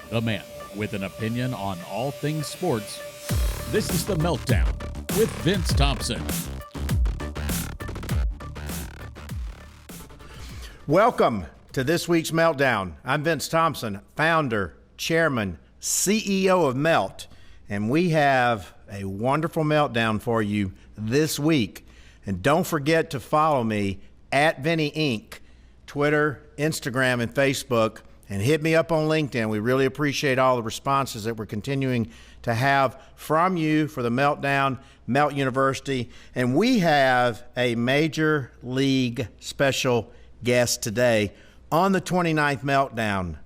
the man with an opinion on all things sports. This is The Meltdown with Vince Thompson. Welcome to this week's Meltdown. I'm Vince Thompson, founder, chairman, CEO of Melt, and we have a wonderful Meltdown for you this week. And don't forget to follow me at Vinny Inc., Twitter, Instagram, and Facebook, and hit me up on LinkedIn. We really appreciate all the responses that we're continuing to have from you for the Meltdown, Melt University. And we have a Major League special guest today on the 29th Meltdown,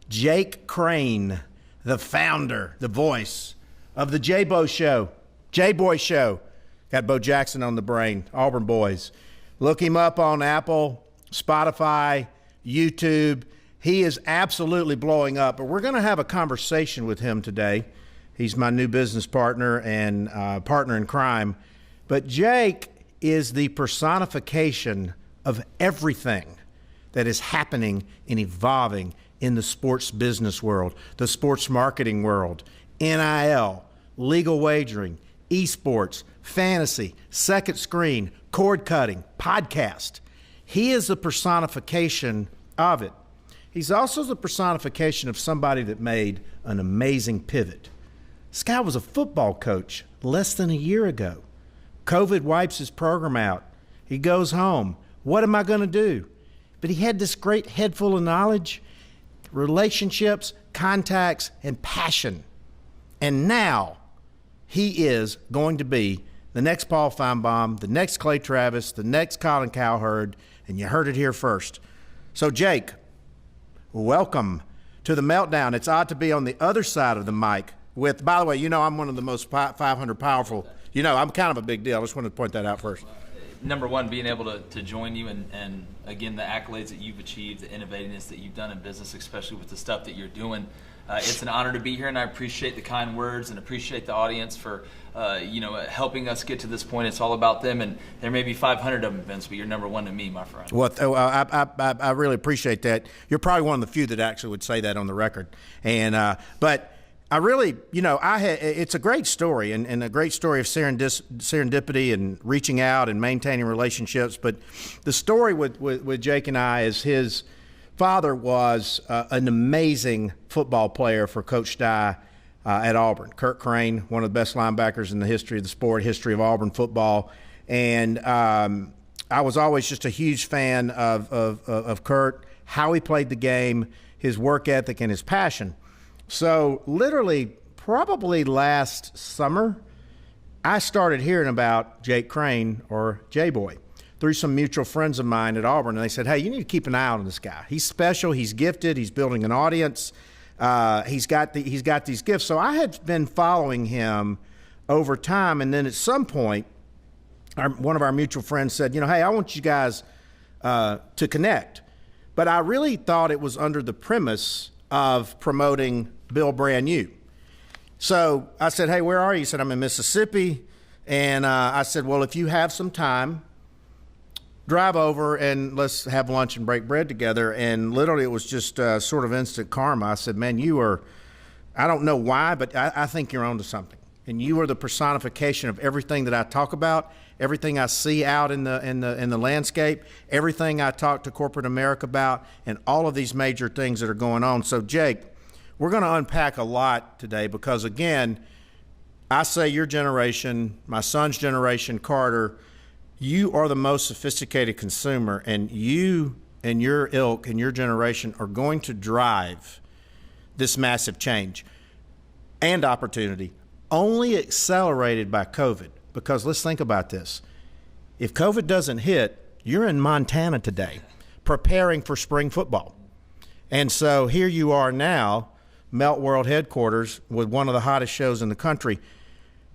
Jake Crain, the founder, the voice of the J-Bo Show, J-Boy Show. Got Bo Jackson on the brain, Auburn boys. Look him up on Apple, Spotify, YouTube. He is absolutely blowing up, but we're going to have a conversation with him today. He's my new business partner and partner in crime. But Jake is the personification of everything that is happening and evolving in the sports business world, the sports marketing world, NIL, legal wagering, esports, fantasy, second screen, cord cutting, podcast. He is the personification of it. He's also the personification of somebody that made an amazing pivot. This guy was a football coach less than a year ago. COVID wipes his program out. He goes home. What am I going to do? But he had this great head full of knowledge, relationships, contacts, and passion. And now he is going to be the next Paul Feinbaum, the next Clay Travis, the next Colin Cowherd, and you heard it here first. So, Jake, welcome to the Meltdown. It's odd to be on the other side of the mic with, by the way, you know I'm one of the most 500 powerful. You know, I'm kind of a big deal. I just wanted to point that out first. Number one, being able to join you and again, the accolades that you've achieved, the innovativeness that you've done in business, especially with the stuff that you're doing. It's an honor to be here, and I appreciate the kind words and appreciate the audience for helping us get to this point. It's all about them, and there may be 500 of them, Vince, but you're number one to me, my friend. Well, I really appreciate that. You're probably one of the few that actually would say that on the record. And but I really, it's a great story and a great story of serendipity and reaching out and maintaining relationships. But the story with Jake and I is his father was an amazing football player for Coach Dye at Auburn. Crain, one of the best linebackers in the history of the sport, history of Auburn football. And I was always just a huge fan of Kurt, how he played the game, his work ethic, and his passion. So literally probably last summer, I started hearing about Jake Crain, or J-Boy, through some mutual friends of mine at Auburn, and they said, hey, you need to keep an eye on this guy. He's special, he's gifted, he's building an audience, he's got these gifts. So I had been following him over time, and then at some point, one of our mutual friends said, hey, I want you guys to connect. But I really thought it was under the premise of promoting Bill Brand New. So I said, hey, where are you? He said, I'm in Mississippi. And I said, well, if you have some time, drive over and let's have lunch and break bread together. And literally it was just sort of instant karma. I said, man, I don't know why, but I think you're onto something. And you are the personification of everything that I talk about, everything I see out in the landscape, everything I talk to corporate America about, and all of these major things that are going on. So, Jake, we're going to unpack a lot today because, again, I say your generation, my son's generation, Carter, you are the most sophisticated consumer, and you and your ilk and your generation are going to drive this massive change and opportunity, only accelerated by COVID. Because let's think about this. If COVID doesn't hit, you're in Montana today preparing for spring football. And so here you are now, Melt World headquarters, with one of the hottest shows in the country.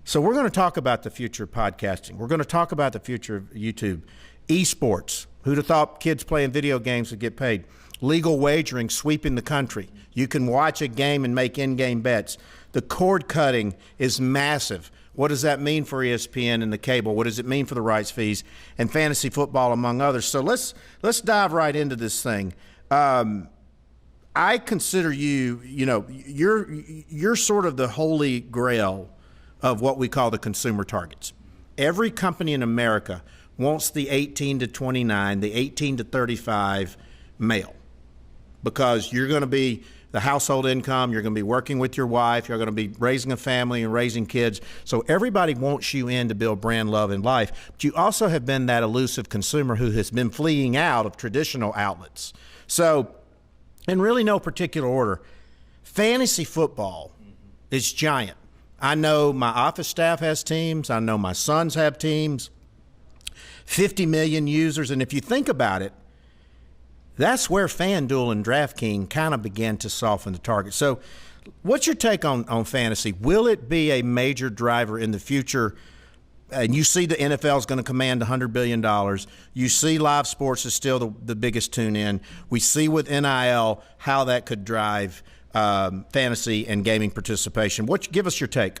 So we're going to talk about the future of podcasting. We're going to talk about the future of YouTube, esports. Who'd have thought kids playing video games would get paid? Legal wagering sweeping the country. You can watch a game and make in-game bets. The cord cutting is massive. What does that mean for ESPN and the cable? What does it mean for the rights fees and fantasy football, among others? So let's dive right into this thing. I I consider you, you're sort of the holy grail of what we call the consumer targets. Every company in America wants the 18 to 29, the 18 to 35 male, because you're going to be the household income, you're going to be working with your wife, you're going to be raising a family and raising kids. So everybody wants you in to build brand love in life. But you also have been that elusive consumer who has been fleeing out of traditional outlets. So in really no particular order, fantasy football is giant. I know my office staff has teams. I know my sons have teams. 50 million users. And if you think about it, that's where FanDuel and DraftKings kind of began to soften the target. So what's your take on fantasy? Will it be a major driver in the future? And you see the NFL is going to command $100 billion. You see live sports is still the biggest tune-in. We see with NIL how that could drive fantasy and gaming participation. Give us your take.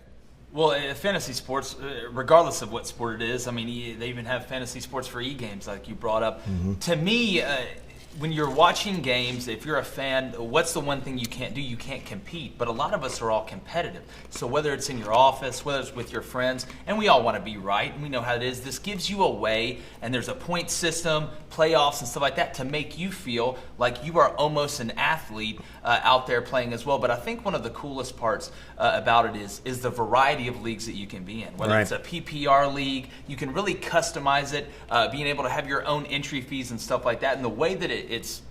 Well, fantasy sports, regardless of what sport it is, I mean, they even have fantasy sports for e-games like you brought up. Mm-hmm. To me, when you're watching games, if you're a fan, what's the one thing you can't do? You can't compete. But a lot of us are all competitive. So whether it's in your office, whether it's with your friends, and we all want to be right, and we know how it is, this gives you a way, and there's a point system, playoffs and stuff like that, to make you feel like you are almost an athlete out there playing as well. But I think one of the coolest parts about it is the variety of leagues that you can be in. Whether it's a PPR league, you can really customize it, being able to have your own entry fees and stuff like that. And the way that it's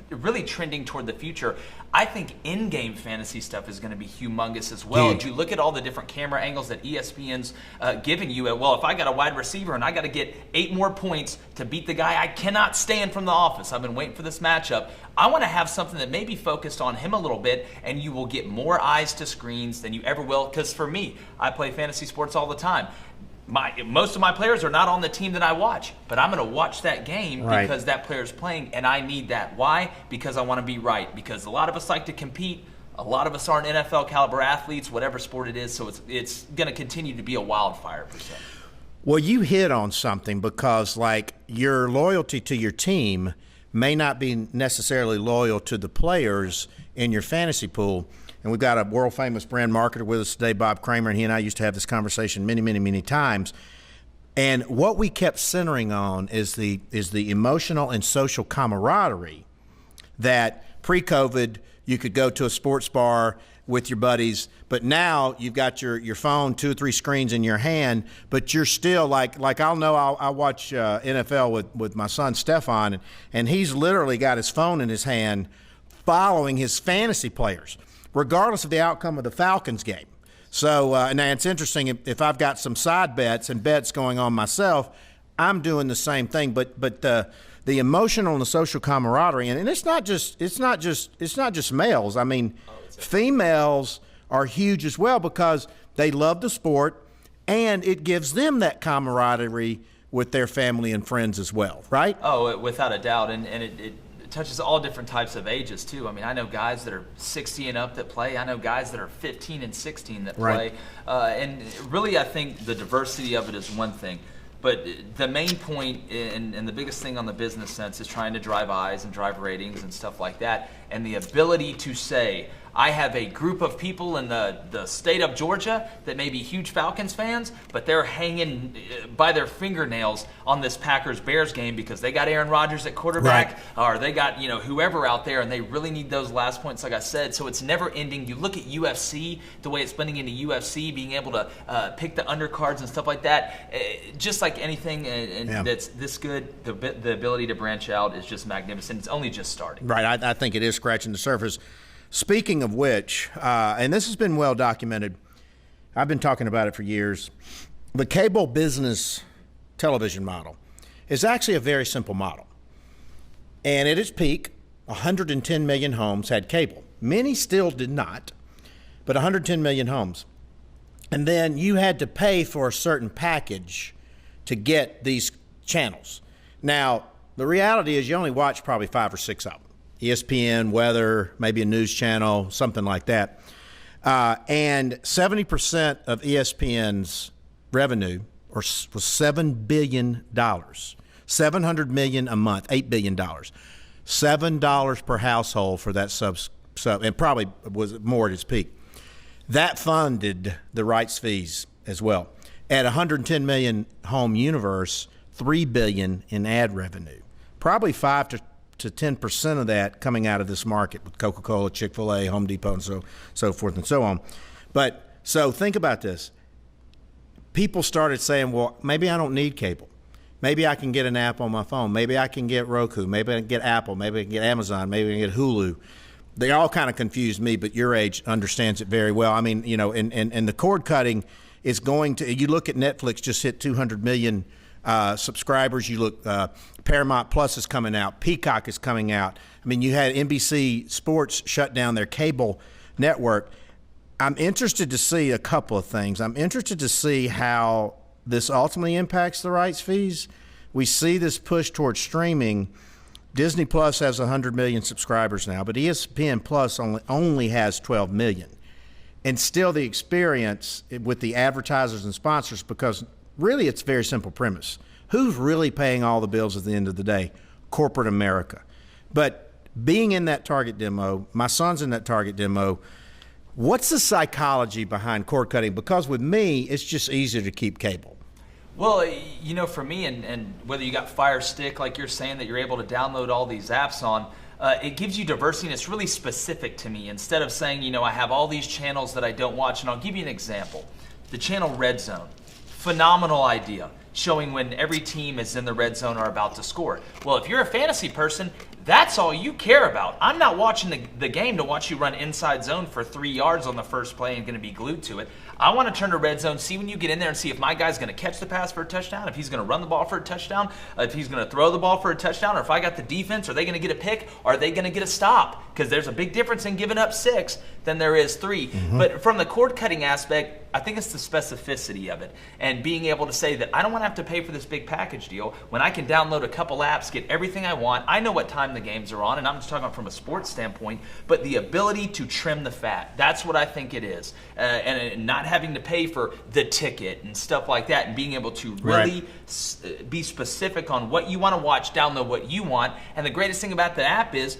really trending toward the future, I think in-game fantasy stuff is going to be humongous as well. And you look at all the different camera angles that ESPN's giving you. Well, if I got a wide receiver and I got to get 8 more points to beat the guy I cannot stand from the office, I've been waiting for this matchup, I want to have something that may be focused on him a little bit, and you will get more eyes to screens than you ever will. Because for me, I play fantasy sports all the time. Most of my players are not on the team that I watch, but I'm going to watch that game because that player's playing, and I need that. Why? Because I want to be right. Because a lot of us like to compete. A lot of us aren't NFL caliber athletes, whatever sport it is. So it's going to continue to be a wildfire per se. Well, you hit on something, because like your loyalty to your team may not be necessarily loyal to the players in your fantasy pool. And we've got a world-famous brand marketer with us today, Bob Kramer, and he and I used to have this conversation many, many, many times. And what we kept centering on is the emotional and social camaraderie that pre-COVID you could go to a sports bar with your buddies, but now you've got your phone, 2 or 3 screens in your hand, but you're still like I'll watch NFL with my son Stefan, and he's literally got his phone in his hand following his fantasy players, regardless of the outcome of the Falcons game. So, now it's interesting, if I've got some side bets and bets going on myself, I'm doing the same thing. But the emotional and the social camaraderie, and it's not just males. I mean, females are huge as well, because they love the sport, and it gives them that camaraderie with their family and friends as well, right? Oh, without a doubt, and it touches all different types of ages too. I mean, I know guys that are 60 and up that play. I know guys that are 15 and 16 that play. And really, I think the diversity of it is one thing. But the main point and the biggest thing on the business sense is trying to drive eyes and drive ratings and stuff like that. And the ability to say, I have a group of people in the state of Georgia that may be huge Falcons fans, but they're hanging by their fingernails on this Packers-Bears game because they got Aaron Rodgers at quarterback, or they got whoever out there, and they really need those last points, like I said. So it's never ending. You look at UFC, the way it's blending into UFC, being able to pick the undercards and stuff like that. Just like anything that's this good, the ability to branch out is just magnificent. It's only just starting. Right. I think it is scratching the surface. Speaking of which, and this has been well documented, I've been talking about it for years, the cable business television model is actually a very simple model. And at its peak, 110 million homes had cable. Many still did not, but 110 million homes. And then you had to pay for a certain package to get these channels. Now, the reality is you only watch probably 5 or 6 of them. ESPN, weather, maybe a news channel, something like that. And 70% of ESPN's revenue was $7 billion. $700 million a month, $8 billion. $7 per household for that So, and probably was more at its peak. That funded the rights fees as well. At 110 million home universe, $3 billion in ad revenue. Probably 5 to 10% of that coming out of this market with Coca-Cola, Chick-fil-A, Home Depot, and so forth and so on. But so think about this. People started saying, well, maybe I don't need cable. Maybe I can get an app on my phone. Maybe I can get Roku. Maybe I can get Apple. Maybe I can get Amazon. Maybe I can get Hulu. They all kind of confused me, but your age understands it very well. I mean, you know, and the cord cutting is going to – you look at Netflix just hit 200 million subscribers. You look Paramount Plus is coming out. Peacock is coming out. I mean, you had NBC Sports shut down their cable network. I'm interested to see a couple of things. I'm interested to see how this ultimately impacts the rights fees. We see this push towards streaming. Disney Plus has 100 million subscribers now, but ESPN Plus only has 12 million. And still the experience with the advertisers and sponsors, because really it's a very simple premise. Who's really paying all the bills at the end of the day? Corporate America. But being in that target demo, my son's in that target demo, what's the psychology behind cord cutting? Because with me, it's just easier to keep cable. Well, you know, for me, and whether you got Fire Stick, like you're saying, that you're able to download all these apps on, it gives you diversity, and it's really specific to me. Instead of saying, you know, I have all these channels that I don't watch, and I'll give you an example. The channel Red Zone, phenomenal idea, showing when every team is in the red zone or about to score. Well, if you're a fantasy person, that's all you care about. I'm not watching the game to watch you run inside zone for 3 yards on the first play and going to be glued to it. I want to turn to red zone, see when you get in there and see if my guy's going to catch the pass for a touchdown, if he's going to run the ball for a touchdown, if he's going to throw the ball for a touchdown, or if I got the defense, are they going to get a pick, or are they going to get a stop? Because there's a big difference in giving up 6 than there is 3. Mm-hmm. But from the cord cutting aspect, I think it's the specificity of it and being able to say that I don't want to have to pay for this big package deal when I can download a couple apps, get everything I want. I know what time the games are on, and I'm just talking about from a sports standpoint, but the ability to trim the fat, that's what I think it is. And not having to pay for the ticket and stuff like that, and being able to really be specific on what you want to watch, download what you want. And the greatest thing about the app is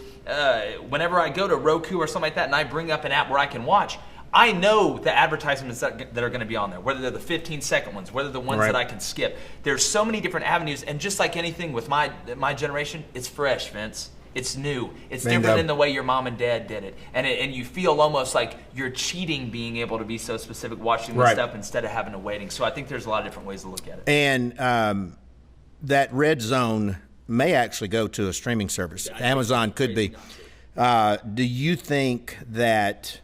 whenever I go to Roku or something like that and I bring up an app where I can watch, I know the advertisements that are going to be on there, whether they're the 15-second ones, whether they're the ones that I can skip. There's so many different avenues, and just like anything with my generation, it's fresh, Vince. It's new. It's different than the way your mom and dad did it. And you feel almost like you're cheating being able to be so specific watching this stuff instead of having to waiting. So I think there's a lot of different ways to look at it. And that red zone may actually go to a streaming service. Amazon could be. Do you think that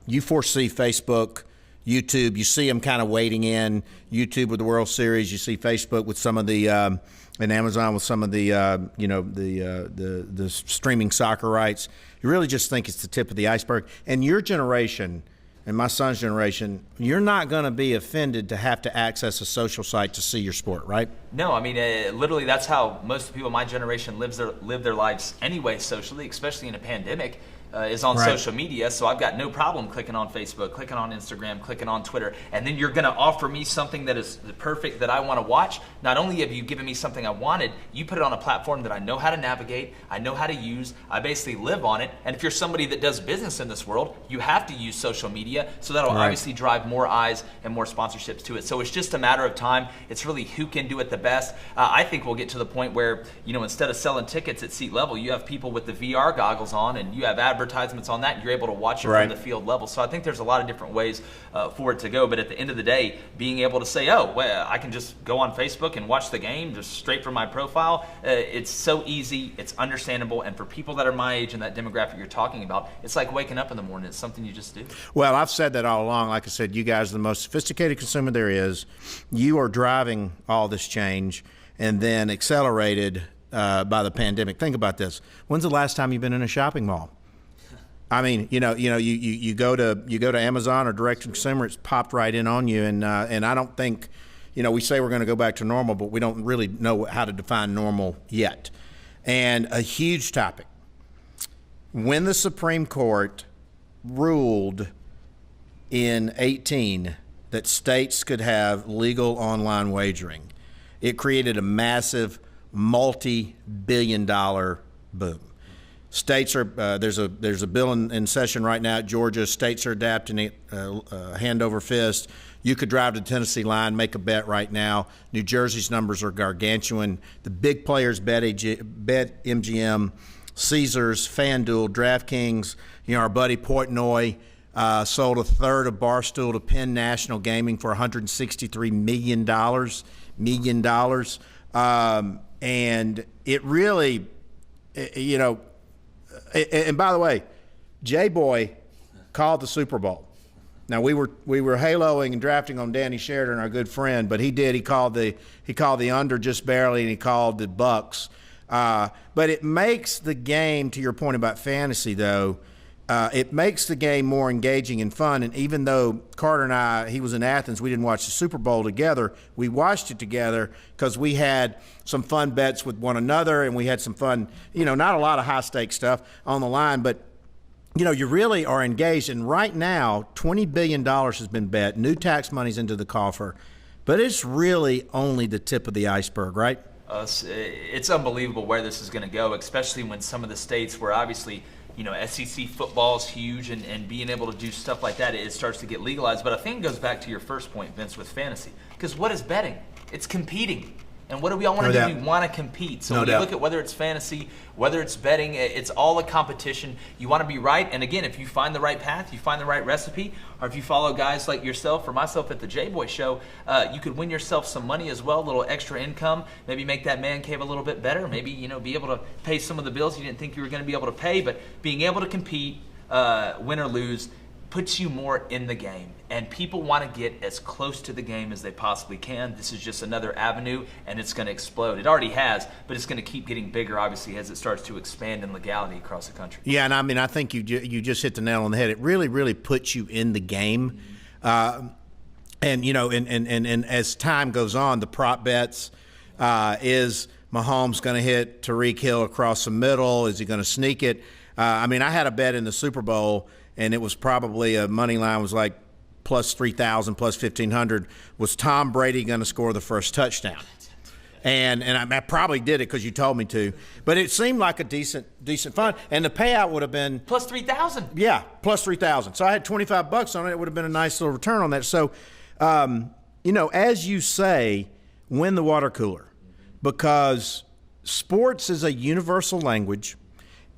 you foresee Facebook, YouTube, you see them kind of wading in, YouTube with the World Series, you see Facebook with some of the and Amazon with some of the the streaming soccer rights. You really just think it's the tip of the iceberg. And your generation and my son's generation, you're not going to be offended to have to access a social site to see your sport, right? No, I mean, literally that's how most people in my generation live their lives anyway socially, especially in a pandemic. Is on social media, so I've got no problem clicking on Facebook, clicking on Instagram, clicking on Twitter, and then you're going to offer me something that is the perfect that I want to watch. Not only have you given me something I wanted, you put it on a platform that I know how to navigate, I know how to use, I basically live on it, and if you're somebody that does business in this world, you have to use social media, so that'll obviously drive more eyes and more sponsorships to it. So it's just a matter of time. It's really who can do it the best. I think we'll get to the point where, you know, instead of selling tickets at seat level, you have people with the VR goggles on, and you have advertisements on that, and you're able to watch it from the field level. So I think there's a lot of different ways for it to go. But at the end of the day, being able to say, oh, well, I can just go on Facebook and watch the game just straight from my profile, it's so easy, it's understandable, and for people that are my age and that demographic you're talking about, it's like waking up in the morning. It's something you just do. Well, I've said that all along. Like I said, you guys are the most sophisticated consumer there is. You are driving all this change and then accelerated by the pandemic. Think about this. When's the last time you've been in a shopping mall? I mean, you go to Amazon or direct to consumer, it's popped right in on you, and I don't think, we say we're going to go back to normal, but we don't really know how to define normal yet. And a huge topic: when the Supreme Court ruled in 2018 that states could have legal online wagering, it created a massive multi-billion-dollar boom. States are there's a bill in session right now at Georgia. States are adapting it hand over fist. You could drive to the Tennessee line, make a bet right now. New Jersey's numbers are gargantuan. The big players bet MGM, Caesars, FanDuel, DraftKings. Our buddy Portnoy sold a third of Barstool to Penn National Gaming for $163 million. And it really, and by the way, J-Boy called the Super Bowl. Now we were haloing and drafting on Danny Sheridan, our good friend, but he called the under just barely, and he called the Bucks. But it makes the game, to your point about fantasy, though, it makes the game more engaging and fun. And even though Carter and I, he was in Athens, we didn't watch the Super Bowl together. We watched it together because we had some fun bets with one another, and we had some fun, not a lot of high-stakes stuff on the line, but you really are engaged. And right now, $20 billion has been bet. New tax money's into the coffer. But it's really only the tip of the iceberg, right? It's unbelievable where this is going to go, especially when some of the states where obviously, SEC football is huge and being able to do stuff like that, it starts to get legalized. But I think it goes back to your first point, Vince, with fantasy. Because what is betting? It's competing. And what do we all want to do? We want to compete. So when you look at whether it's fantasy, whether it's betting, it's all a competition. You want to be right. And again, if you find the right path, you find the right recipe, or if you follow guys like yourself or myself at the J-Boy Show, you could win yourself some money as well, a little extra income, maybe make that man cave a little bit better, maybe, be able to pay some of the bills you didn't think you were going to be able to pay. But being able to compete, win or lose, puts you more in the game. And people want to get as close to the game as they possibly can. This is just another avenue, and it's going to explode. It already has, but it's going to keep getting bigger, obviously, as it starts to expand in legality across the country. Yeah, and I think you just hit the nail on the head. It really, really puts you in the game. And as time goes on, the prop bets, is Mahomes going to hit Tyreek Hill across the middle? Is he going to sneak it? I had a bet in the Super Bowl, and it was probably a money line was like plus 3,000, plus 1,500. Was Tom Brady going to score the first touchdown? And I probably did it because you told me to. But it seemed like a decent fun. And the payout would have been plus 3,000. Yeah, plus 3,000. So I had $25 on it. It would have been a nice little return on that. So, as you say, win the water cooler, because sports is a universal language,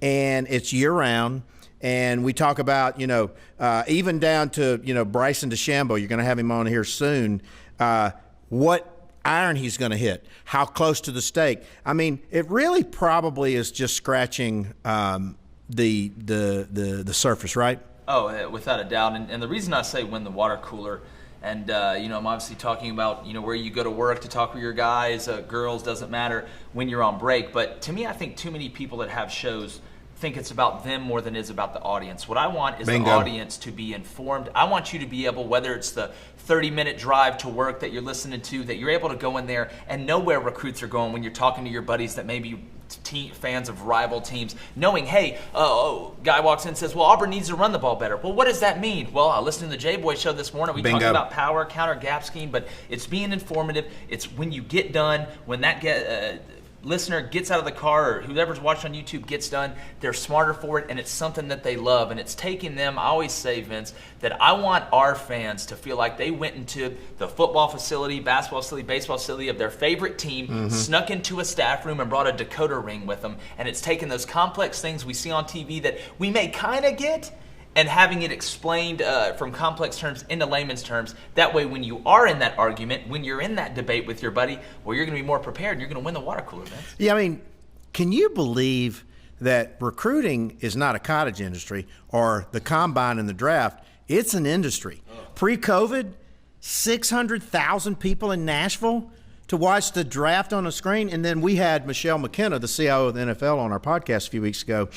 and it's year-round. And we talk about, even down to, Bryson DeChambeau, you're going to have him on here soon, what iron he's going to hit, how close to the stake. It really probably is just scratching the surface, right? Oh, without a doubt. And the reason I say win the water cooler, and, I'm obviously talking about, where you go to work to talk with your guys, girls, doesn't matter when you're on break. But to me, I think too many people that have shows think it's about them more than it is about the audience. What I want is Bingo. The audience to be informed. I want you to be able, whether it's the 30-minute drive to work that you're listening to, that you're able to go in there and know where recruits are going when you're talking to your buddies that may be fans of rival teams, knowing, hey, guy walks in and says, well, Auburn needs to run the ball better. Well, what does that mean? Well, I listened to the J-Boy Show this morning. We talked about power, counter, gap scheme, but it's being informative. It's when you get done, when that listener gets out of the car, or whoever's watching on YouTube gets done, they're smarter for it, and it's something that they love. And it's taking them, I always say, Vince, that I want our fans to feel like they went into the football facility, basketball facility, baseball facility of their favorite team, snuck into a staff room and brought a decoder ring with them. And it's taking those complex things we see on TV that we may kind of get, and having it explained from complex terms into layman's terms. That way, when you are in that argument, when you're in that debate with your buddy, well, you're going to be more prepared and you're going to win the water cooler, man. Yeah, can you believe that recruiting is not a cottage industry, or the combine and the draft? It's an industry. Pre-COVID, 600,000 people in Nashville to watch the draft on a screen. And then we had Michelle McKenna, the CIO of the NFL, on our podcast a few weeks ago.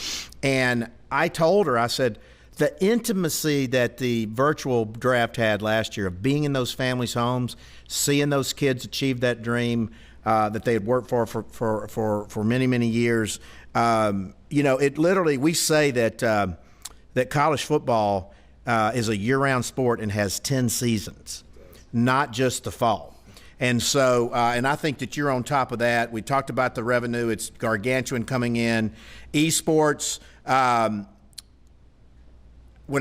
And I told her, I said, the intimacy that the virtual draft had last year of being in those families' homes, seeing those kids achieve that dream that they had worked for many, many years. It literally, we say that college football is a year-round sport and has 10 seasons, not just the fall. And so, and I think that you're on top of that. We talked about the revenue. It's gargantuan coming in. Esports, When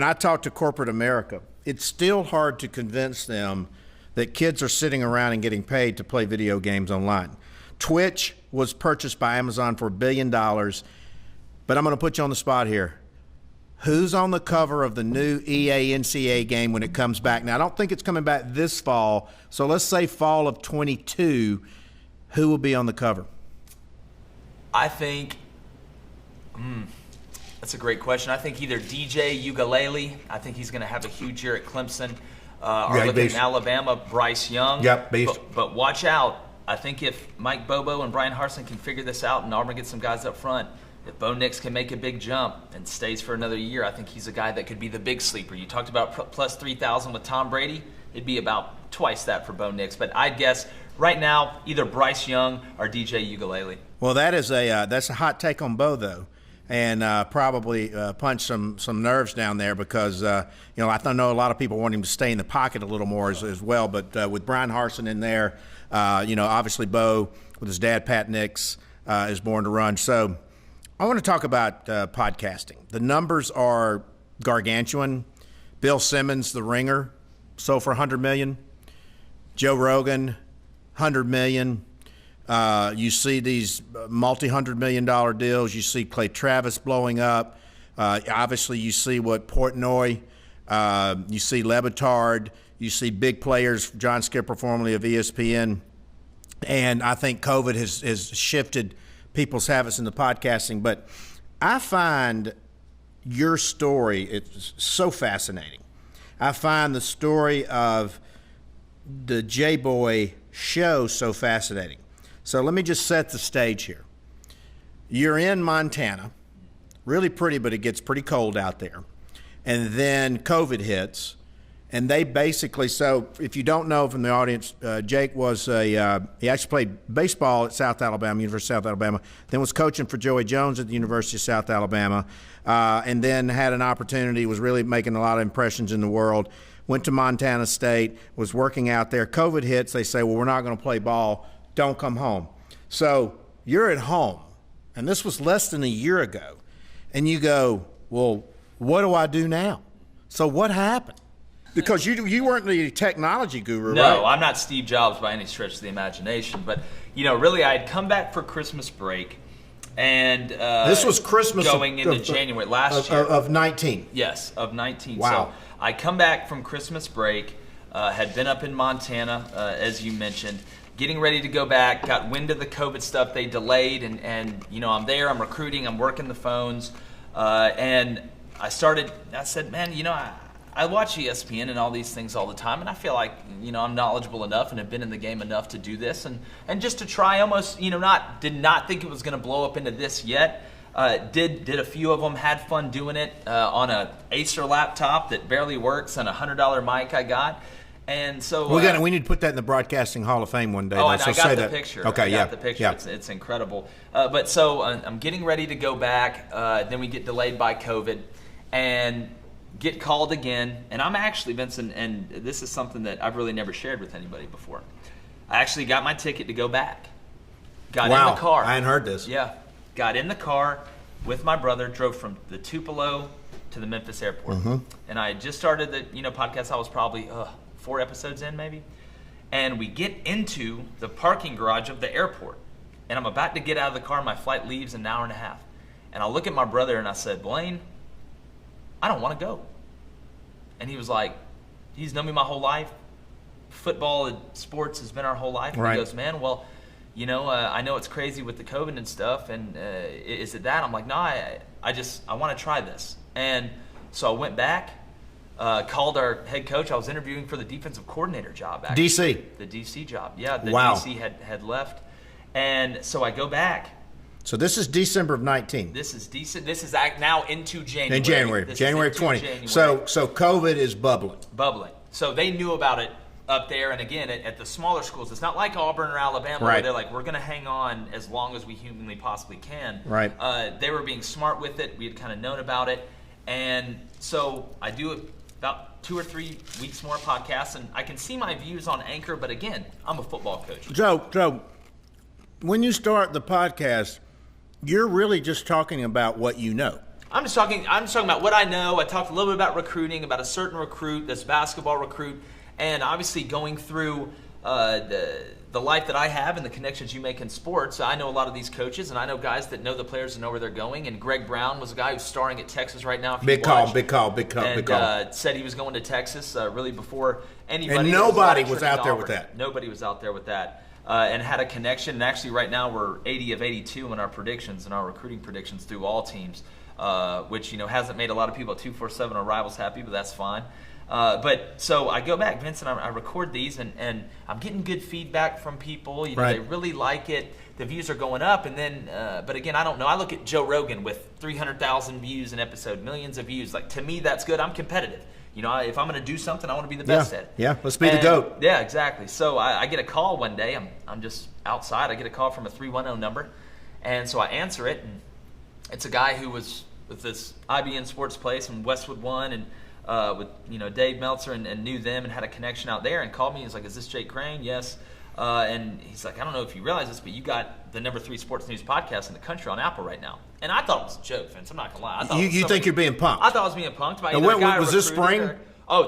I talk to corporate America, it's still hard to convince them that kids are sitting around and getting paid to play video games online. Twitch was purchased by Amazon for $1 billion, but I'm going to put you on the spot here. Who's on the cover of the new EA NCAA game when it comes back? Now, I don't think it's coming back this fall, so let's say fall of 22. Who will be on the cover? I think, that's a great question. I think either DJ Ukulele. I think he's going to have a huge year at Clemson. Or looking at Alabama, Bryce Young. Yep, beast. But watch out. I think if Mike Bobo and Brian Harsin can figure this out and Auburn gets some guys up front, if Bo Nix can make a big jump and stays for another year, I think he's a guy that could be the big sleeper. You talked about plus 3,000 with Tom Brady. It'd be about twice that for Bo Nix. But I'd guess right now either Bryce Young or DJ Ukulele. Well, that's a hot take on Bo, though, and probably punch some nerves down there because, I know a lot of people want him to stay in the pocket a little more as well. But with Brian Harsin in there, obviously Bo, with his dad, Pat Nix, is born to run. So I want to talk about podcasting. The numbers are gargantuan. Bill Simmons, The Ringer, sold for $100 million. Joe Rogan, $100 million. You see these multi-$100 million deals. You see Clay Travis blowing up. Obviously, you see what Portnoy. You see Le Batard. You see big players, John Skipper, formerly of ESPN. And I think COVID has shifted people's habits in the podcasting. But I find your story, it's so fascinating. I find the story of the J-Boy show so fascinating. So let me just set the stage here. You're in Montana, really pretty, but it gets pretty cold out there. And then COVID hits, and they basically, so if you don't know from the audience, Jake was he actually played baseball at South Alabama, University of South Alabama, then was coaching for Joey Jones at the University of South Alabama, and then had an opportunity, was really making a lot of impressions in the world, went to Montana State, was working out there. COVID hits, they say, well, we're not going to play ball. Don't come home. So you're at home, and this was less than a year ago, and you go, well, what do I do now? So what happened? Because you weren't the technology guru, no, right? No, I'm not Steve Jobs by any stretch of the imagination. But, really, I had come back for Christmas break, and this was Christmas going into January last year. Of 19. Yes, of 19. Wow. So I come back from Christmas break, had been up in Montana, as you mentioned, getting ready to go back, got wind of the COVID stuff. They delayed, and I'm there, I'm recruiting, I'm working the phones, and I said, man, I watch ESPN and all these things all the time, and I feel like, I'm knowledgeable enough and have been in the game enough to do this, and just to try almost, did not think it was going to blow up into this yet. Did a few of them, had fun doing it on a Acer laptop that barely works and a $100 mic I got. And so we need to put that in the Broadcasting Hall of Fame one day. Oh, and so I got say the that. picture. Okay, I got the picture. Yeah. It's incredible. But so I'm getting ready to go back. Then we get delayed by COVID, and get called again. And I'm actually, Vincent, and this is something that I've really never shared with anybody before. I actually got my ticket to go back. Got in the car. I hadn't heard this. Yeah, got in the car with my brother. Drove from the Tupelo to the Memphis airport, and I had just started the podcast. I was probably 4 episodes in maybe, and we get into the parking garage of the airport, and I'm about to get out of the car. My flight leaves in an hour and a half, and I look at my brother and I said, Blaine, I don't want to go. And he was like, he's known me my whole life. Football and sports has been our whole life. And right. He goes, man, well, I know it's crazy with the COVID and stuff, and is it that? I'm like, no, I want to try this. And so I went back, called our head coach. I was interviewing for the defensive coordinator job, actually. DC. The DC job. Yeah, the wow. DC had left. And so I go back. So this is December of 19. This is decent. This is now into January. In January. January 20. January. So COVID is bubbling. Bubbling. So they knew about it up there, and again, at the smaller schools. It's not like Auburn or Alabama right. where they're like, we're going to hang on as long as we humanly possibly can. Right. They were being smart with it. We had kind of known about it. And so I do about 2 or 3 weeks more podcasts, and I can see my views on Anchor, but again, I'm a football coach. Joe, when you start the podcast, you're really just talking about what you know. I'm just talking about what I know. I talked a little bit about recruiting, about a certain recruit, this basketball recruit, and obviously going through the life that I have and the connections you make in sports. I know a lot of these coaches, and I know guys that know the players and know where they're going. And Greg Brown was a guy who's starring at Texas right now. Big call. Said he was going to Texas really before anybody. And nobody was out there with that. Nobody was out there with that. And had a connection. And actually right now we're 80 of 82 in our predictions, in our recruiting predictions through all teams, which hasn't made a lot of people at 247 or Rivals happy, but that's fine. But so I go back, Vince, and I record these, and I'm getting good feedback from people. They really like it. The views are going up, and then, but again, I don't know. I look at Joe Rogan with 300,000 views an episode, millions of views. Like, to me, that's good. I'm competitive. If I'm going to do something, I want to be the best at it. Yeah, let's be the GOAT. Yeah, exactly. So I get a call one day. I'm just outside. I get a call from a 310 number, and so I answer it, and it's a guy who was with this IBN Sports Place in Westwood One, and with Dave Meltzer, and knew them and had a connection out there, and called me. He's like, "Is this Jake Crain?" Yes. And he's like, "I don't know if you realize this, but you got the number 3 sports news podcast in the country on Apple right now." And I thought it was a joke, Vince. I'm not gonna lie. You think you're being punked? I thought I was being punked by either a guy. Was this spring?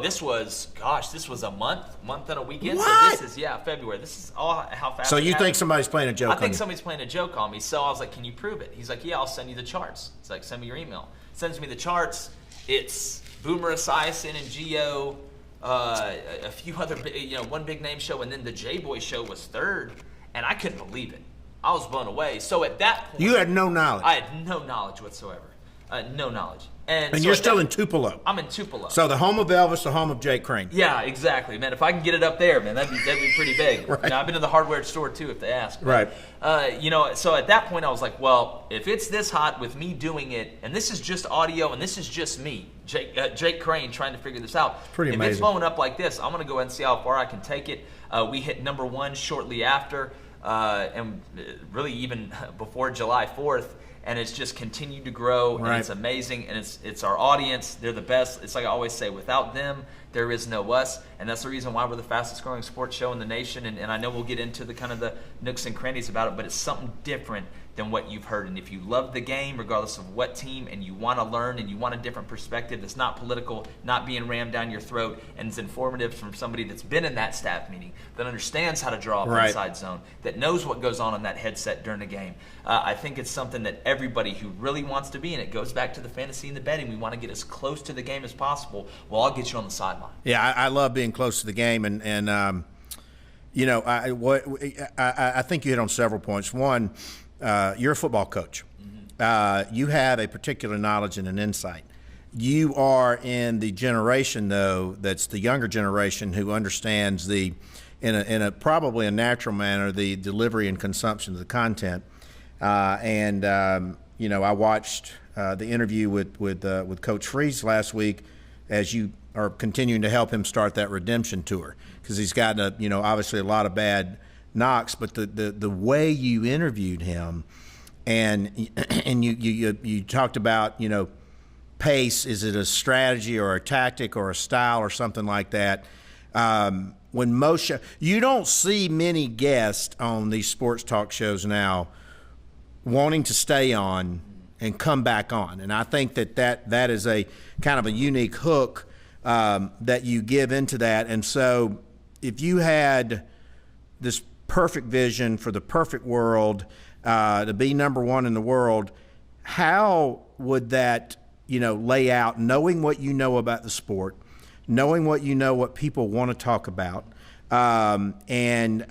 This was a month and a weekend. What? So this is February. This is all how fast. So you think somebody's playing a joke? I think somebody's playing a joke on me. So I was like, "Can you prove it?" He's like, "Yeah, I'll send you the charts." It's like, "Send me your email." Sends me the charts. It's Boomer Esiason and Gio, a few other, one big name show, and then the J-Boy show was third, and I couldn't believe it. I was blown away. So at that point, you had no knowledge. I had no knowledge whatsoever. No knowledge. And so you're still in Tupelo. I'm in Tupelo. So the home of Elvis, the home of Jake Crain. Yeah, exactly, man. If I can get it up there, man, that'd be pretty big. Right. I've been to the hardware store too, if they ask. Right. So at that point, I was like, well, if it's this hot with me doing it, and this is just audio, and this is just me, Jake Crain, trying to figure this out. Pretty amazing. If it's blowing up like this, I'm gonna go ahead and see how far I can take it. We hit number 1 shortly after, and really even before July 4th. And it's just continued to grow, and it's amazing, and it's our audience. They're the best. It's like I always say, without them, there is no us, and that's the reason why we're the fastest growing sports show in the nation. And I know we'll get into the kind of the nooks and crannies about it, but it's something different than what you've heard. And if you love the game, regardless of what team, and you want to learn and you want a different perspective that's not political, not being rammed down your throat, and it's informative from somebody that's been in that staff meeting, that understands how to draw up inside zone, that knows what goes on that headset during the game, I think it's something that everybody who really wants to be in it, goes back to the fantasy and the betting. We want to get as close to the game as possible. Well, I'll get you on the sideline. Yeah, I love being close to the game, and I think you hit on several points. One, you're a football coach. Mm-hmm. You have a particular knowledge and an insight. You are in the generation, though, that's the younger generation who understands in a probably a natural manner the delivery and consumption of the content. I watched the interview with Coach Freeze last week, as you are continuing to help him start that redemption tour, because he's got obviously a lot of bad knocks, but the way you interviewed him, and you talked about pace. Is it a strategy or a tactic or a style or something like that? When most you don't see many guests on these sports talk shows now wanting to stay on and come back on, and I think that is a kind of a unique hook that you give into that. And so if you had this perfect vision for the perfect world, to be number 1 in the world, how would that lay out, knowing what you know about the sport, knowing what people want to talk about, and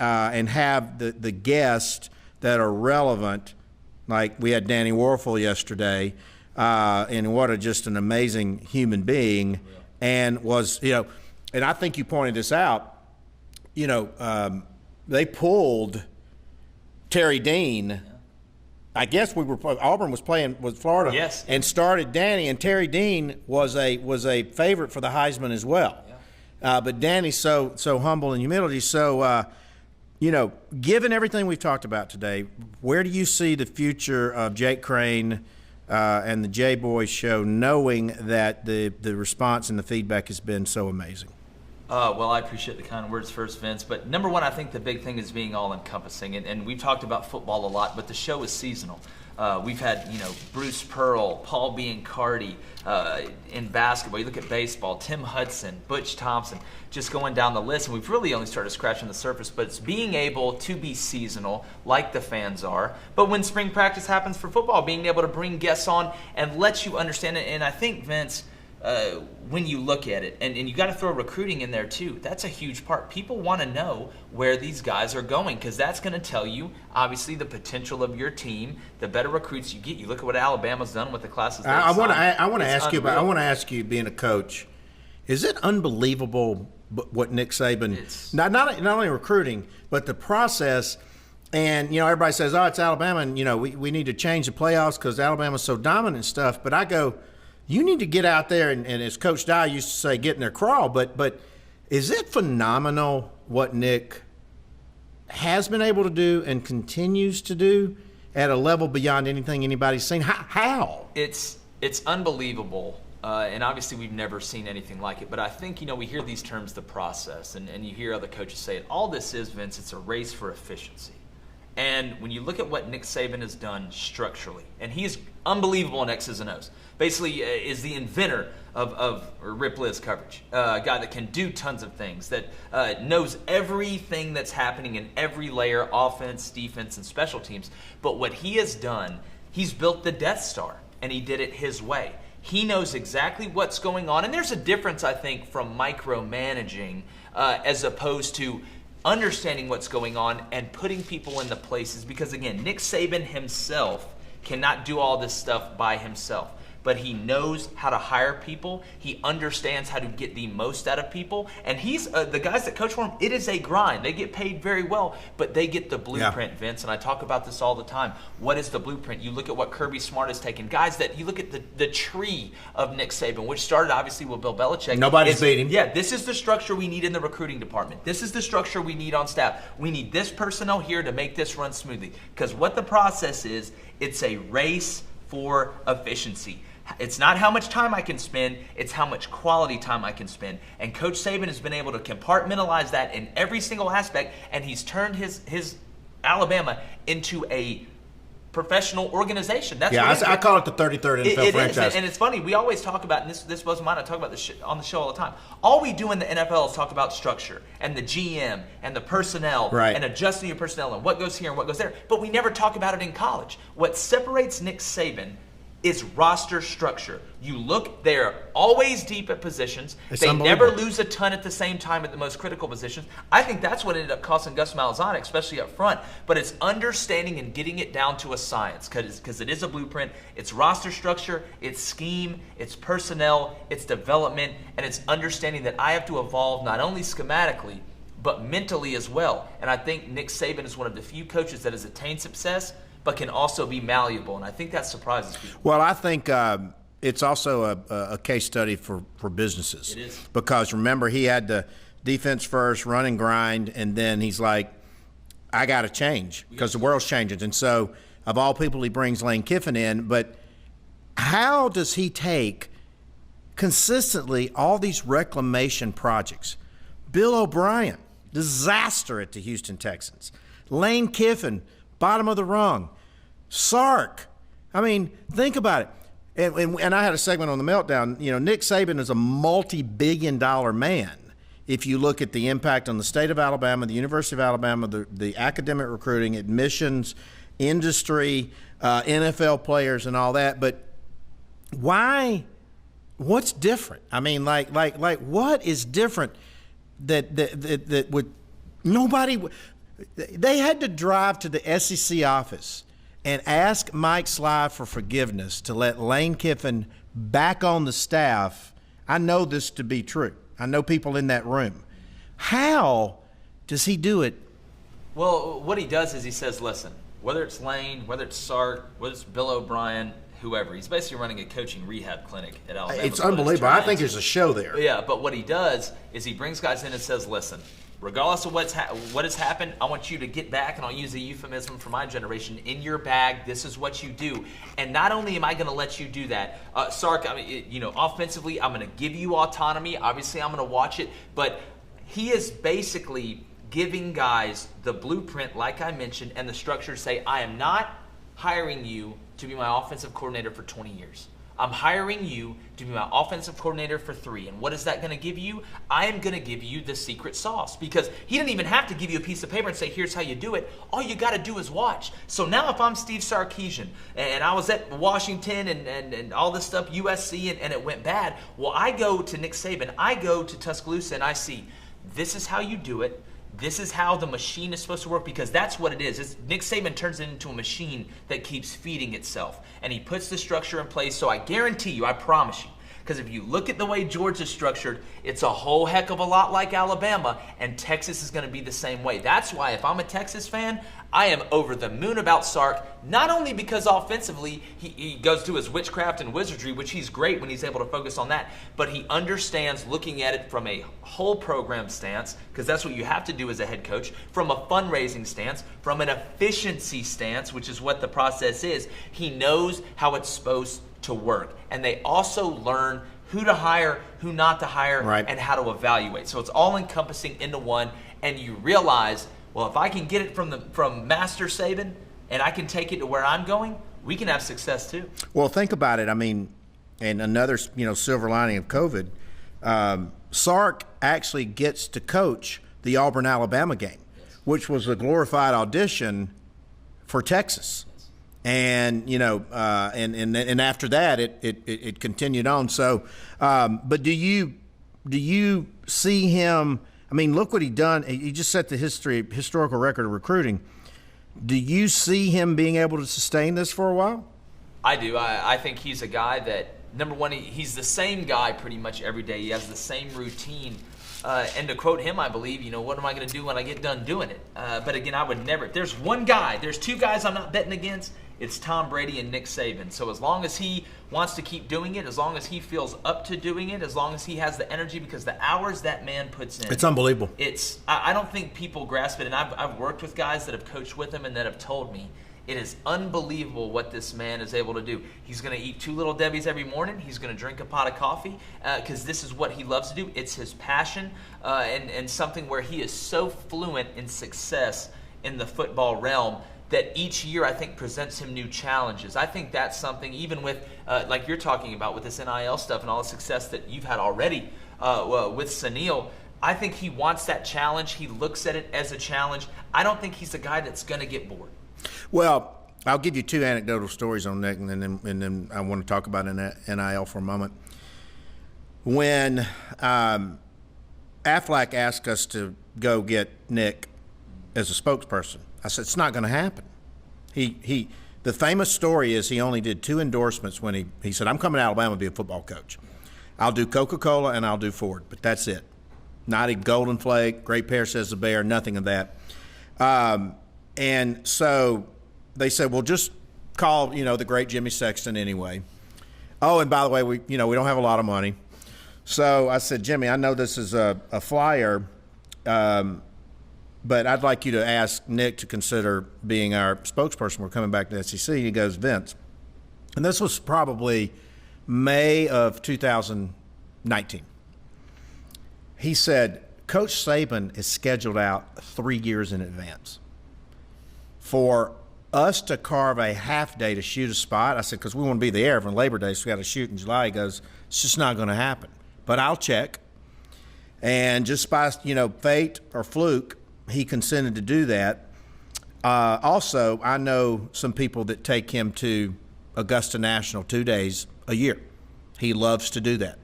have the guests that are relevant. Like we had Danny Warfel yesterday, and what just an amazing human being, and was and I think you pointed this out. They pulled Terry Dean. Yeah. I guess Auburn was playing with Florida, yes, and started Danny, and Terry Dean was a favorite for the Heisman as well. Yeah. But Danny's so humble and humility. So given everything we've talked about today, where do you see the future of Jake Crain and the J-Boy show, knowing that the response and the feedback has been so amazing? Well, I appreciate the kind words first, Vince. But number one, I think the big thing is being all-encompassing. And we've talked about football a lot, but the show is seasonal. We've had, Bruce Pearl, Paul Biancardi in basketball. You look at baseball, Tim Hudson, Butch Thompson, just going down the list. And we've really only started scratching the surface. But it's being able to be seasonal like the fans are. But when spring practice happens for football, being able to bring guests on and let you understand it. And I think, Vince, when you look at it, and you got to throw recruiting in there too, that's a huge part. People want to know where these guys are going because that's going to tell you, obviously, the potential of your team. The better recruits you get, you look at what Alabama's done with the classes. I want to ask you, being a coach, is it unbelievable what Nick Saban, not only recruiting, but the process? And everybody says, "Oh, it's Alabama," and we need to change the playoffs because Alabama's so dominant and stuff. But I go, you need to get out there, and as Coach Dye used to say, get in their crawl. But is it phenomenal what Nick has been able to do and continues to do at a level beyond anything anybody's seen? How? It's unbelievable, and obviously we've never seen anything like it. But I think, we hear these terms, the process, and you hear other coaches say it. All this is, Vince, it's a race for efficiency. And when you look at what Nick Saban has done structurally, and he's unbelievable in X's and O's, basically is the inventor of Rip Liz coverage, a guy that can do tons of things, that knows everything that's happening in every layer, offense, defense, and special teams. But what he has done, he's built the Death Star, and he did it his way. He knows exactly what's going on, and there's a difference, I think, from micromanaging as opposed to understanding what's going on and putting people in the places. Because again, Nick Saban himself cannot do all this stuff by himself, but he knows how to hire people. He understands how to get the most out of people. And he's the guys that coach for him, it is a grind. They get paid very well, but they get the blueprint, yeah. Vince, and I talk about this all the time. What is the blueprint? You look at what Kirby Smart has taken. Guys, that you look at the tree of Nick Saban, which started obviously with Bill Belichick. Nobody's beating him. Yeah, this is the structure we need in the recruiting department. This is the structure we need on staff. We need this personnel here to make this run smoothly. Because what the process is, it's a race for efficiency. It's not how much time I can spend, it's how much quality time I can spend. And Coach Saban has been able to compartmentalize that in every single aspect, and he's turned his Alabama into a professional organization. That's I call it the 33rd NFL franchise. And it's funny, we always talk about, and this wasn't mine, I talk about this on the show all the time. All we do in the NFL is talk about structure and the GM and the personnel, right, and adjusting your personnel and what goes here and what goes there. But we never talk about it in college. What separates Nick Saban is roster structure. You look, they're always deep at positions. They never lose a ton at the same time at the most critical positions. I think that's what ended up costing Gus Malzahn, especially up front. But it's understanding and getting it down to a science, because it is a blueprint. It's roster structure, it's scheme, it's personnel, it's development, and it's understanding that I have to evolve not only schematically, but mentally as well. And I think Nick Saban is one of the few coaches that has attained success but can also be malleable, and I think that surprises people. Well, I think it's also a case study for businesses. It is. Because remember, he had the defense first, run and grind, and then he's like, I got to change because the world's changing. And so, of all people, he brings Lane Kiffin in, but how does he take consistently all these reclamation projects? Bill O'Brien, disaster at the Houston Texans. Lane Kiffin, bottom of the rung. Sark. I mean, think about it. And I had a segment on the Meltdown. Nick Saban is a multi-billion-dollar man. If you look at the impact on the state of Alabama, the University of Alabama, the academic recruiting, admissions, industry, NFL players, and all that. But why? What's different? I mean, like what is different that would nobody? They had to drive to the SEC office and ask Mike Sly for forgiveness to let Lane Kiffin back on the staff. I know this to be true. I know people in that room. How does he do it? Well, what he does is he says, listen, whether it's Lane, whether it's Sark, whether it's Bill O'Brien, whoever, he's basically running a coaching rehab clinic at Alabama. It's unbelievable. I think there's a show there. Yeah, but what he does is he brings guys in and says, listen, regardless of what has happened, I want you to get back, and I'll use a euphemism for my generation, in your bag. This is what you do. And not only am I going to let you do that, Sark, offensively, I'm going to give you autonomy. Obviously, I'm going to watch it. But he is basically giving guys the blueprint, like I mentioned, and the structure to say, I am not hiring you to be my offensive coordinator for 20 years. I'm hiring you to be my offensive coordinator for 3. And what is that going to give you? I am going to give you the secret sauce, because he didn't even have to give you a piece of paper and say, here's how you do it. All you got to do is watch. So now if I'm Steve Sarkisian and I was at Washington and all this stuff, USC, and it went bad, well, I go to Nick Saban, I go to Tuscaloosa, and I see this is how you do it. This is how the machine is supposed to work, because that's what it is. Nick Saban turns it into a machine that keeps feeding itself, and he puts the structure in place. So I guarantee you, I promise you, because if you look at the way Georgia's structured, it's a whole heck of a lot like Alabama, and Texas is going to be the same way. That's why if I'm a Texas fan, I am over the moon about Sark, not only because offensively he goes to his witchcraft and wizardry, which he's great when he's able to focus on that, but he understands looking at it from a whole program stance, because that's what you have to do as a head coach, from a fundraising stance, from an efficiency stance, which is what the process is. He knows how it's supposed to work. And they also learn who to hire, who not to hire, right, and how to evaluate. So it's all encompassing into one, and you realize, well, if I can get it from Master Saban and I can take it to where I'm going, we can have success too. Well, think about it. I mean, and another silver lining of COVID, Sark actually gets to coach the Auburn-Alabama game, which was a glorified audition for Texas. And and after that, it continued on. So, but do you see him? I mean, look what he done. He just set the historical record of recruiting. Do you see him being able to sustain this for a while? I do. I think he's a guy that, number one, he's the same guy pretty much every day. He has the same routine. And to quote him, I believe, what am I going to do when I get done doing it? But again, I would never. There's two guys I'm not betting against. It's Tom Brady and Nick Saban. So as long as he wants to keep doing it, as long as he feels up to doing it, as long as he has the energy, because the hours that man puts in, it's unbelievable. I don't think people grasp it. And I've worked with guys that have coached with him and that have told me, it is unbelievable what this man is able to do. He's going to eat 2 Little Debbies every morning. He's going to drink a pot of coffee because this is what he loves to do. It's his passion and something where he is so fluent in success in the football realm that each year I think presents him new challenges. I think that's something, even with, like you're talking about with this NIL stuff and all the success that you've had already with Sunil, I think he wants that challenge. He looks at it as a challenge. I don't think he's a guy that's going to get bored. Well, I'll give you 2 anecdotal stories on that, and then I want to talk about NIL for a moment. When Aflac asked us to go get Nick as a spokesperson, I said, it's not going to happen. The famous story is he only did 2 endorsements when he said, I'm coming to Alabama to be a football coach. I'll do Coca-Cola and I'll do Ford, but that's it. Not a Golden Flake, Great Pear Says the Bear, nothing of that. And so they said, well, just call, the great Jimmy Sexton anyway. Oh, and by the way, we don't have a lot of money. So I said, Jimmy, I know this is a flyer, but I'd like you to ask Nick to consider being our spokesperson. We're coming back to the SEC. He goes, Vince. And this was probably May of 2019. He said, Coach Saban is scheduled out 3 years in advance. For us to carve a half day to shoot a spot, I said, because we want to be there for Labor Day, so we got to shoot in July. He goes, it's just not going to happen. But I'll check. And just by, fate or fluke, he consented to do that. Also, I know some people that take him to Augusta National 2 days a year. He loves to do that.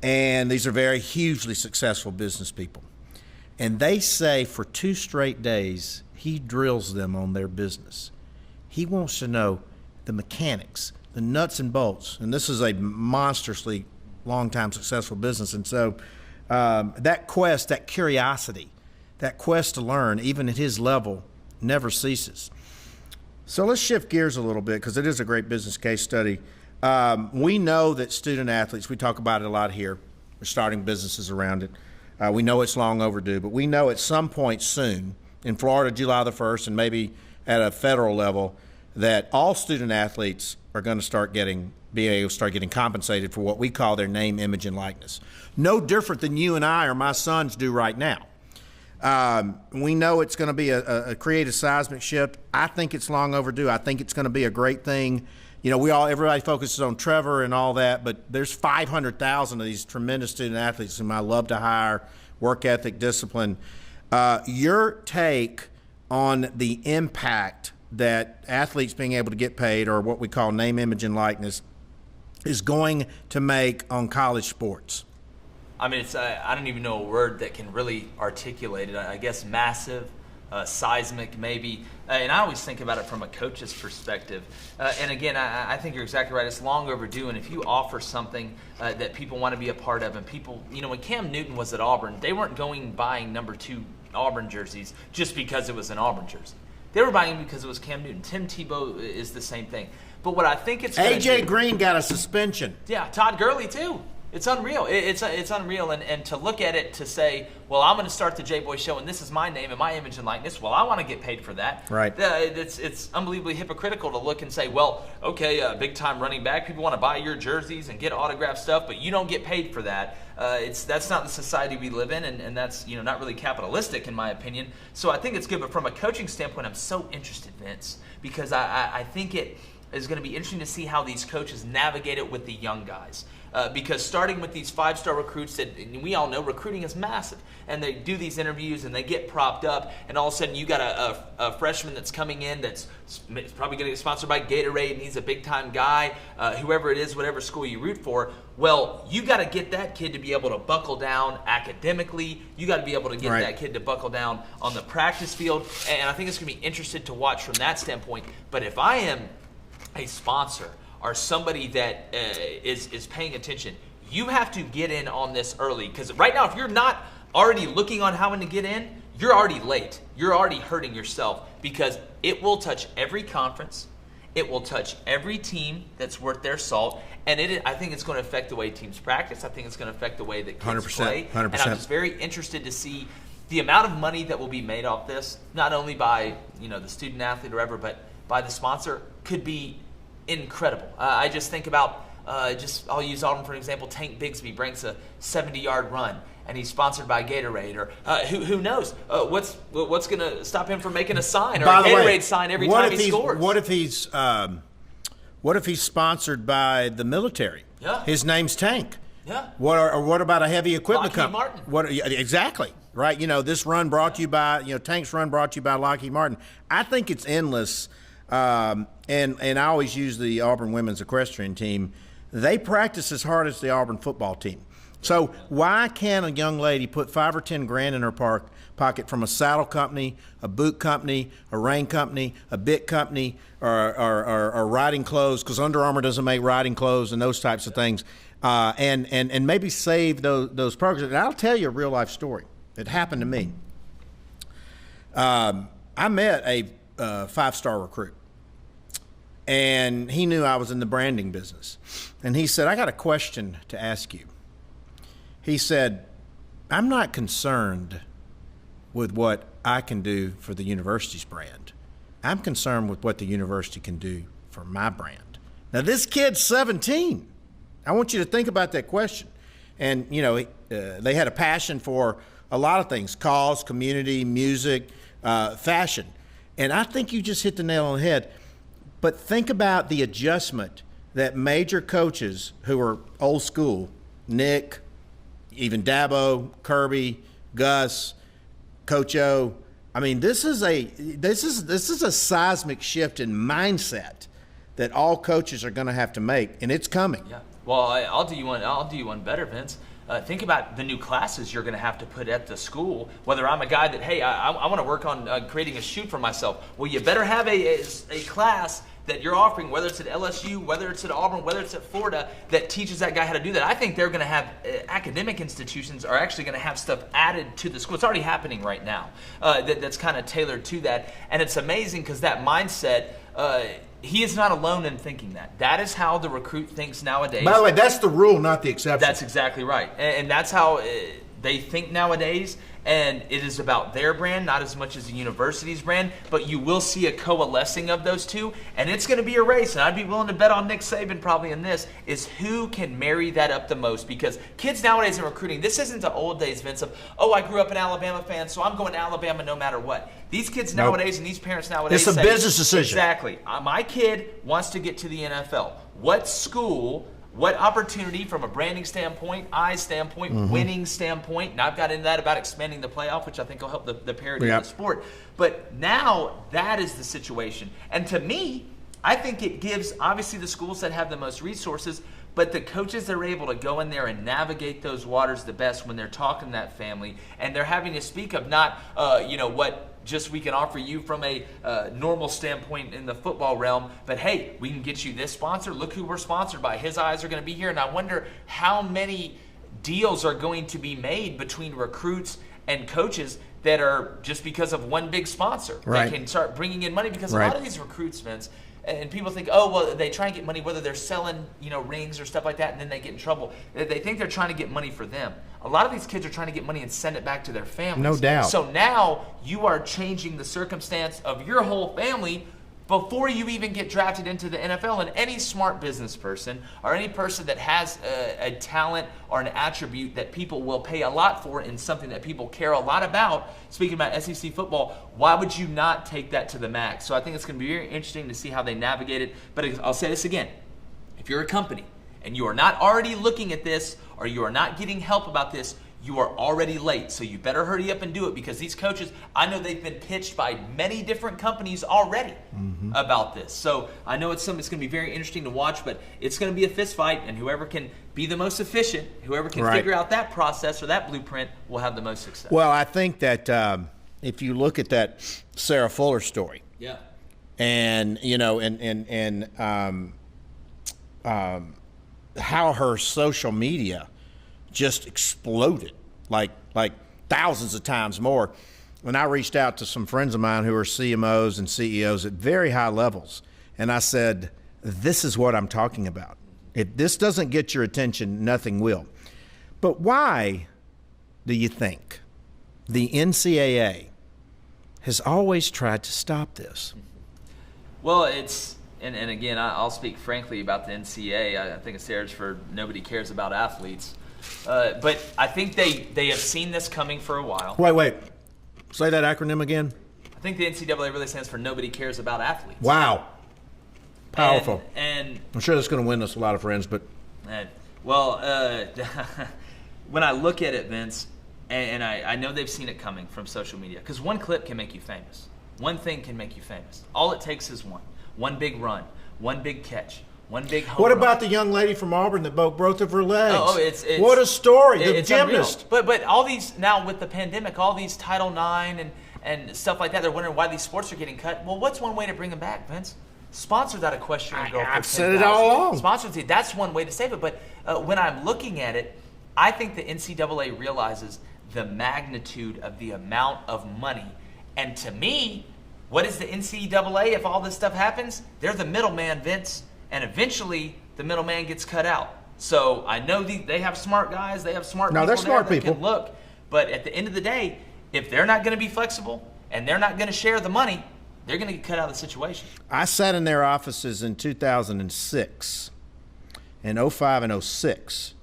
And these are very hugely successful business people. And they say for 2 straight days, he drills them on their business. He wants to know the mechanics, the nuts and bolts. And this is a monstrously long-time successful business. And so that quest, that curiosity, that quest to learn, even at his level, never ceases. So let's shift gears a little bit because it is a great business case study. We know that student athletes, we talk about it a lot here, we're starting businesses around it. We know it's long overdue, but we know at some point soon, in Florida, July the 1st, and maybe at a federal level, that all student athletes are going to be able to start getting compensated for what we call their name, image, and likeness. No different than you and I or my sons do right now. We know it's going to be create a seismic shift. I think it's long overdue. I think it's going to be a great thing. Everybody focuses on Trevor and all that, but there's 500,000 of these tremendous student athletes whom I love to hire, work ethic, discipline. Your take on the impact that athletes being able to get paid, or what we call name, image, and likeness, is going to make on college sports? I mean, I don't even know a word that can really articulate it. I guess massive, seismic maybe. And I always think about it from a coach's perspective. And again, I think you're exactly right. It's long overdue. And if you offer something that people want to be a part of, and people, when Cam Newton was at Auburn, they weren't buying number 2 Auburn jerseys just because it was an Auburn jersey. They were buying it because it was Cam Newton. Tim Tebow is the same thing. But what I think it's A.J. Green got a suspension. Yeah, Todd Gurley too. It's unreal. It's unreal. And to look at it to say, well, I'm going to start the J-Boy Show, and this is my name and my image and likeness. Well, I want to get paid for that. Right. It's unbelievably hypocritical to look and say, well, okay, big-time running back, people want to buy your jerseys and get autographed stuff, but you don't get paid for that. That's not the society we live in, and that's not really capitalistic in my opinion. So I think it's good. But from a coaching standpoint, I'm so interested, Vince, because I think it is going to be interesting to see how these coaches navigate it with the young guys. Because starting with these 5-star recruits that we all know recruiting is massive, and they do these interviews and they get propped up, and all of a sudden you got a freshman that's coming in that's probably going to get sponsored by Gatorade, and he's a big-time guy, whoever it is, whatever school you root for. Well, you got to get that kid to be able to buckle down academically. You got to be able to get that kid to buckle down on the practice field, and I think it's going to be interesting to watch from that standpoint. But if I am a sponsor or somebody that is paying attention, you have to get in on this early. Because right now, if you're not already looking on how to get in, you're already late. You're already hurting yourself, because it will touch every conference. It will touch every team that's worth their salt. And I think it's going to affect the way teams practice. I think it's going to affect the way that kids 100%, play. 100%. And I'm just very interested to see the amount of money that will be made off this, not only by the student athlete or whatever, but by the sponsor, could be incredible. I just think about, I'll use Auburn for an example. Tank Bigsby breaks a 70-yard run, and he's sponsored by Gatorade, or who knows what's going to stop him from making a sign or a Gatorade sign every time he scores. What if he's sponsored by the military? Yeah. His name's Tank. Yeah. What about a heavy equipment Lockheed company? Martin. Exactly. Right. This run brought to you by, Tank's run brought to you by Lockheed Martin. I think it's endless. And I always use the Auburn women's equestrian team. They practice as hard as the Auburn football team. So why can't a young lady put $5 or $10 in her pocket from a saddle company, a boot company, a rein company, a bit company, or riding clothes? Because Under Armour doesn't make riding clothes and those types of things, and maybe save those programs. And I'll tell you a real life story. It happened to me. I met a 5-star recruit. And he knew I was in the branding business. And he said, I got a question to ask you. He said, I'm not concerned with what I can do for the university's brand. I'm concerned with what the university can do for my brand. Now, this kid's 17. I want you to think about that question. And, they had a passion for a lot of things: cause, community, music, fashion. And I think you just hit the nail on the head. But think about the adjustment that major coaches who are old school, Nick, even Dabo, Kirby, Gus, Coach O. I mean, this is a seismic shift in mindset that all coaches are going to have to make, and it's coming. Yeah. Well, I'll do you one better, Vince. Think about the new classes you're going to have to put at the school. Whether I'm a guy that, hey, I want to work on creating a shoot for myself. Well, you better have a class that you're offering, whether it's at LSU, whether it's at Auburn, whether it's at Florida, that teaches that guy how to do that. I think they're going to have academic institutions are actually going to have stuff added to the school. It's already happening right now that's kind of tailored to that. And it's amazing because that mindset, he is not alone in thinking that. That is how the recruit thinks nowadays. By the way, that's the rule, not the exception. That's exactly right. And that's how they think nowadays, and it is about their brand, not as much as the university's brand, but you will see a coalescing of those two, and it's going to be a race, and I'd be willing to bet on Nick Saban probably in this, is who can marry that up the most, because kids nowadays in recruiting, this isn't the old days, Vince, of, oh, I grew up an Alabama fan, so I'm going to Alabama no matter what. These kids nowadays and these parents nowadays it's a business decision. Exactly. My kid wants to get to the NFL. What school, what opportunity from a branding standpoint, eyes standpoint, winning standpoint, and I've got into that about expanding the playoff, which I think will help the parity of the sport. But now that is the situation. And to me, I think it gives, obviously, the schools that have the most resources, but the coaches that are able to go in there and navigate those waters the best when they're talking to that family, and they're having to speak of not, what just we can offer you from a normal standpoint in the football realm, but hey, we can get you this sponsor. Look who we're sponsored by. His eyes are going to be here. And I wonder how many deals are going to be made between recruits and coaches that are just because of one big sponsor. Right. They can start bringing in money, because a lot of these recruits, Vince, and people think, oh, well, they try and get money whether they're selling, rings or stuff like that, and then they get in trouble. They think they're trying to get money for them. A lot of these kids are trying to get money and send it back to their families. No doubt. So now you are changing the circumstance of your whole family before you even get drafted into the NFL. And any smart business person or any person that has a talent or an attribute that people will pay a lot for in something that people care a lot about, speaking about SEC football, why would you not take that to the max? So I think it's going to be very interesting to see how they navigate it. But I'll say this again. If you're a company and you are not already looking at this, or you are not getting help about this, you are already late. So you better hurry up and do it, because these coaches, I know they've been pitched by many different companies already about this. So I know it's something that's going to be very interesting to watch, but it's going to be a fist fight, and whoever can be the most efficient, whoever can figure out that process or that blueprint will have the most success. Well, I think that if you look at that Sarah Fuller story, and how her social media just exploded like thousands of times more. When I reached out to some friends of mine who are CMOs and CEOs at very high levels, and I said, this is what I'm talking about. If this doesn't get your attention, nothing will. But why do you think the NCAA has always tried to stop this? Well, it's and again, I'll speak frankly about the NCAA. I think it stands for nobody cares about athletes. But I think they have seen this coming for a while. Wait. Say that acronym again. I think the NCAA really stands for nobody cares about athletes. Wow. Powerful. And I'm sure that's going to win us a lot of friends, but... when I look at it, Vince, and I know they've seen it coming from social media, because one clip can make you famous. One thing can make you famous. All it takes is one big run, one big catch, one big home What run. about the young lady from Auburn that broke both of her legs? It's what a story. The it's gymnast. Unreal. But all these, now with the pandemic, all these Title IX and stuff like that, they're wondering why these sports are getting cut. Well, what's one way to bring them back, Vince? Sponsor that equestrian girl. I've said it all along. Sponsor, that's one way to save it. But when I'm looking at it, I think the NCAA realizes the magnitude of the amount of money. And to me, what is the NCAA if all this stuff happens? They're the middleman, Vince, and eventually the middleman gets cut out. So I know they have smart guys, they have smart people. They're smart that people. Can look, but at the end of the day, if they're not going to be flexible and they're not going to share the money, they're going to get cut out of the situation. I sat in their offices in 2006, in 05 and 06,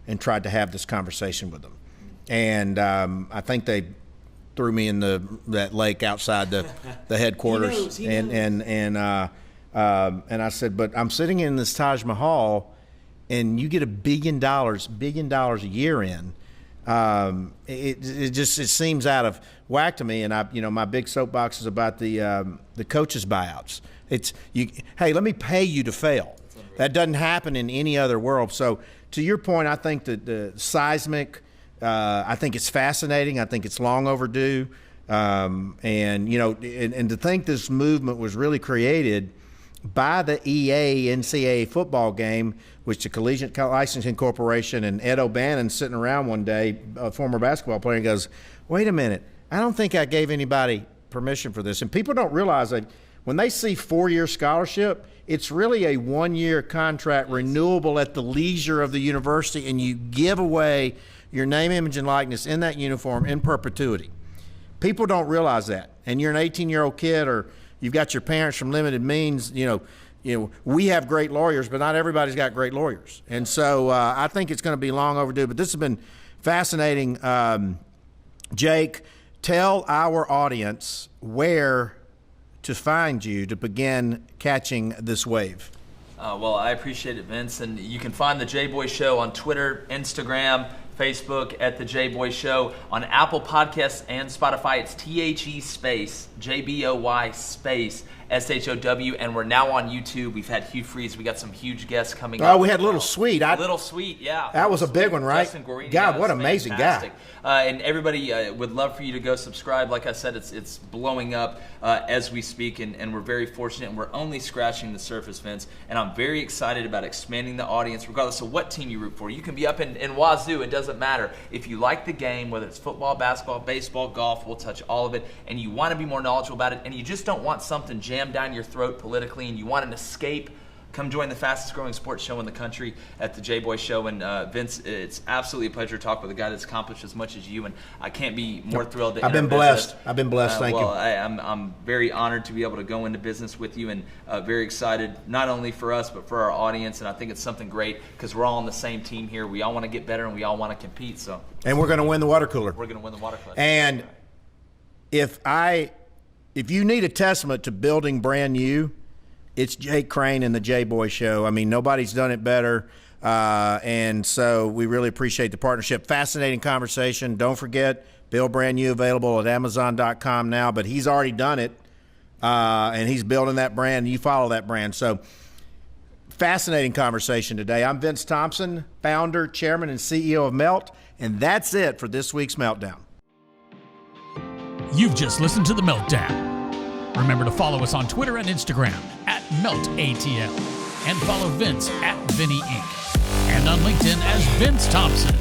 and tried to have this conversation with them. And I think they threw me in that lake outside the headquarters. He knows. And I said, but I'm sitting in this Taj Mahal, and you get $1 billion a year in. It seems out of whack to me. And my big soapbox is about the coaches' buyouts. Hey, let me pay you to fail. That doesn't happen in any other world. So to your point, I think that the seismic. I think it's fascinating. I think it's long overdue. And to think this movement was really created by the NCAA football game, which the Collegiate Licensing Corporation and Ed O'Bannon sitting around one day, a former basketball player, and goes, wait a minute, I don't think I gave anybody permission for this. And people don't realize that when they see 4-year scholarship, it's really a 1-year contract renewable at the leisure of the university, and you give away your name, image, and likeness in that uniform in perpetuity. People don't realize that. And you're an 18-year-old kid, or you've got your parents from limited means, we have great lawyers, but not everybody's got great lawyers. And so I think it's going to be long overdue. But this has been fascinating. Jake, tell our audience where to find you to begin catching this wave. Well, I appreciate it, Vince. And you can find the J-Boy Show on Twitter, Instagram, Facebook at the J-Boy Show. On Apple Podcasts and Spotify, it's THE space, JBOY space, SHOW. And we're now on YouTube. We've had Hugh Freeze. We got some huge guests coming up. Oh, we had Little Sweet. Little Sweet, yeah. That was a big one, right? Justin Guarini, God, what an amazing guy. And everybody would love for you to go subscribe. Like I said, it's blowing up as we speak, and we're very fortunate, and we're only scratching the surface, Vince. And I'm very excited about expanding the audience, regardless of what team you root for. You can be up in Wazoo. It doesn't matter. If you like the game, whether it's football, basketball, baseball, golf, we'll touch all of it, and you want to be more knowledgeable about it, and you just don't want something jammed down your throat politically, and you want an escape, come join the fastest growing sports show in the country at the J-Boy Show. And Vince, it's absolutely a pleasure to talk with a guy that's accomplished as much as you, and I can't be more thrilled to I've been blessed. Thank you. I'm very honored to be able to go into business with you, and very excited, not only for us, but for our audience. And I think it's something great because we're all on the same team here. We all want to get better, and we all want to compete. And we're going to win the water cooler. We're going to win the water cooler. And if you need a testament to building brand new, it's Jake Crain and the J-Boy Show. I mean, nobody's done it better. And so we really appreciate the partnership. Fascinating conversation. Don't forget, build brand new, available at Amazon.com now. But he's already done it, and he's building that brand. And you follow that brand. So fascinating conversation today. I'm Vince Thompson, founder, chairman, and CEO of Melt. And that's it for this week's Meltdown. You've just listened to The Meltdown. Remember to follow us on Twitter and Instagram at MeltATL, and follow Vince at Vinny Inc. and on LinkedIn as Vince Thompson.